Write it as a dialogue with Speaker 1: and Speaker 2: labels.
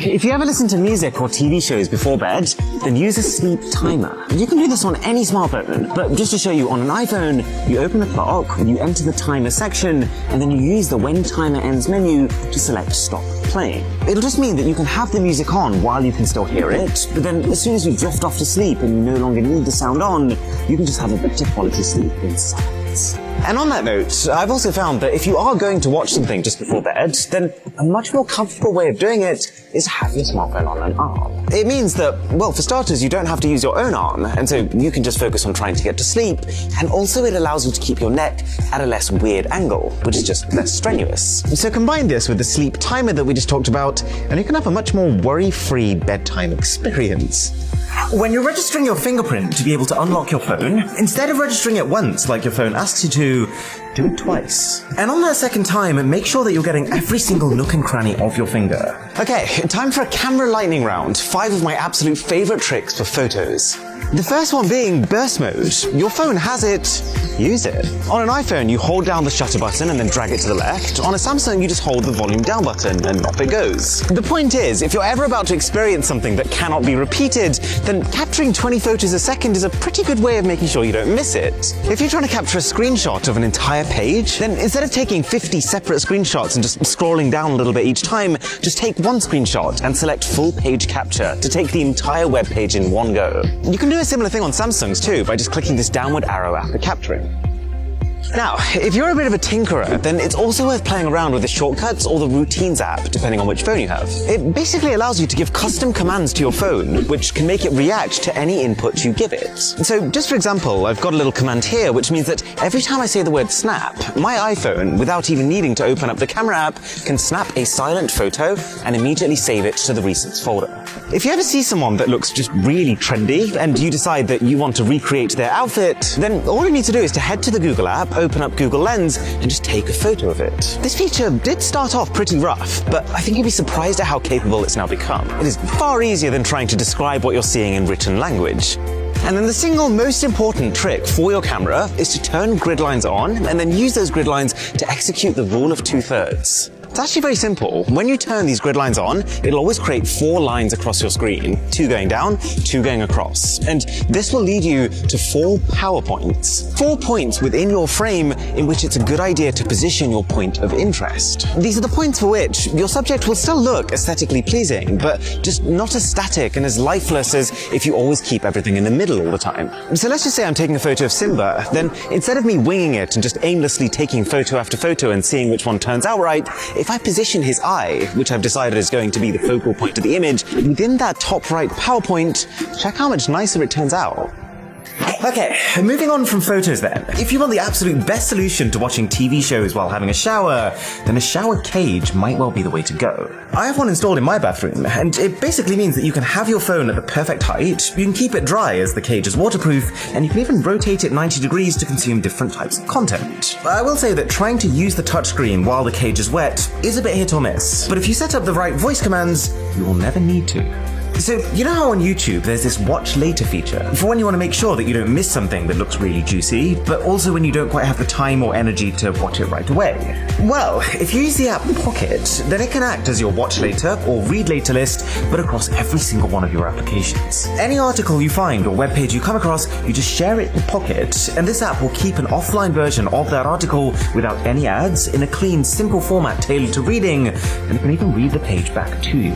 Speaker 1: if you ever listen to music or TV shows before bed, then use a sleep timer. You can do this on any smartphone, but just to show you, on an iPhone, you open the clock, you enter the timer section, and then you use the When Timer Ends menu to select Stop Playing. It'll just mean that you can have the music on while you can still hear it, but then as soon as you drift off to sleep and you no longer need the sound on, you can just have a better quality sleep in silence. And on that note, I've also found that if you are going to watch something just before bed, then a much more comfortable way of doing it is to have your smartphone on an arm. It means that, well, for starters, you don't have to use your own arm, and so you can just focus on trying to get to sleep, and also it allows you to keep your neck at a less weird angle, which is just less strenuous. So combine this with the sleep timer that we just talked about, and you can have a much more worry-free bedtime experience. When you're registering your fingerprint to be able to unlock your phone, instead of registering it once like your phone asks you to, do it twice. And on that second time, make sure that you're getting every single nook and cranny of your finger. Okay, time for a camera lightning round. 5 of my absolute favorite tricks for photos. The first one being burst mode. Your phone has it, use it. On an iPhone, you hold down the shutter button and then drag it to the left. On a Samsung, you just hold the volume down button and off it goes. The point is, if you're ever about to experience something that cannot be repeated, then capturing 20 photos a second is a pretty good way of making sure you don't miss it. If you're trying to capture a screenshot of an entire page, then instead of taking 50 separate screenshots and just scrolling down a little bit each time, just take one screenshot and select full page capture to take the entire web page in one go. You can do a similar thing on Samsungs too by just clicking this downward arrow after capturing. Now, if you're a bit of a tinkerer, then it's also worth playing around with the Shortcuts or the Routines app, depending on which phone you have. It basically allows you to give custom commands to your phone, which can make it react to any input you give it. So, just for example, I've got a little command here, which means that every time I say the word snap, my iPhone, without even needing to open up the camera app, can snap a silent photo and immediately save it to the Recents folder. If you ever see someone that looks just really trendy, and you decide that you want to recreate their outfit, then all you need to do is to head to the Google app, open up Google Lens, and just take a photo of it. This feature did start off pretty rough, but I think you'd be surprised at how capable it's now become. It is far easier than trying to describe what you're seeing in written language. And then the single most important trick for your camera is to turn grid lines on and then use those grid lines to execute the rule of 2/3. It's actually very simple. When you turn these grid lines on, it'll always create 4 lines across your screen, 2 going down, 2 going across. And this will lead you to 4 power points. 4 points within your frame in which it's a good idea to position your point of interest. These are the points for which your subject will still look aesthetically pleasing, but just not as static and as lifeless as if you always keep everything in the middle all the time. So let's just say I'm taking a photo of Simba, then instead of me winging it and just aimlessly taking photo after photo and seeing which one turns out right, if I position his eye, which I've decided is going to be the focal point of the image, within that top right PowerPoint, check how much nicer it turns out. Okay, moving on from photos then. If you want the absolute best solution to watching TV shows while having a shower, then a shower cage might well be the way to go. I have one installed in my bathroom, and it basically means that you can have your phone at the perfect height, you can keep it dry as the cage is waterproof, and you can even rotate it 90 degrees to consume different types of content. I will say that trying to use the touchscreen while the cage is wet is a bit hit or miss, but if you set up the right voice commands, you will never need to. So, you know how on YouTube there's this watch later feature? For when you want to make sure that you don't miss something that looks really juicy, but also when you don't quite have the time or energy to watch it right away. Well, if you use the app Pocket, then it can act as your watch later or read later list, but across every single one of your applications. Any article you find or webpage you come across, you just share it in Pocket, and this app will keep an offline version of that article without any ads in a clean, simple format tailored to reading, and it can even read the page back to you.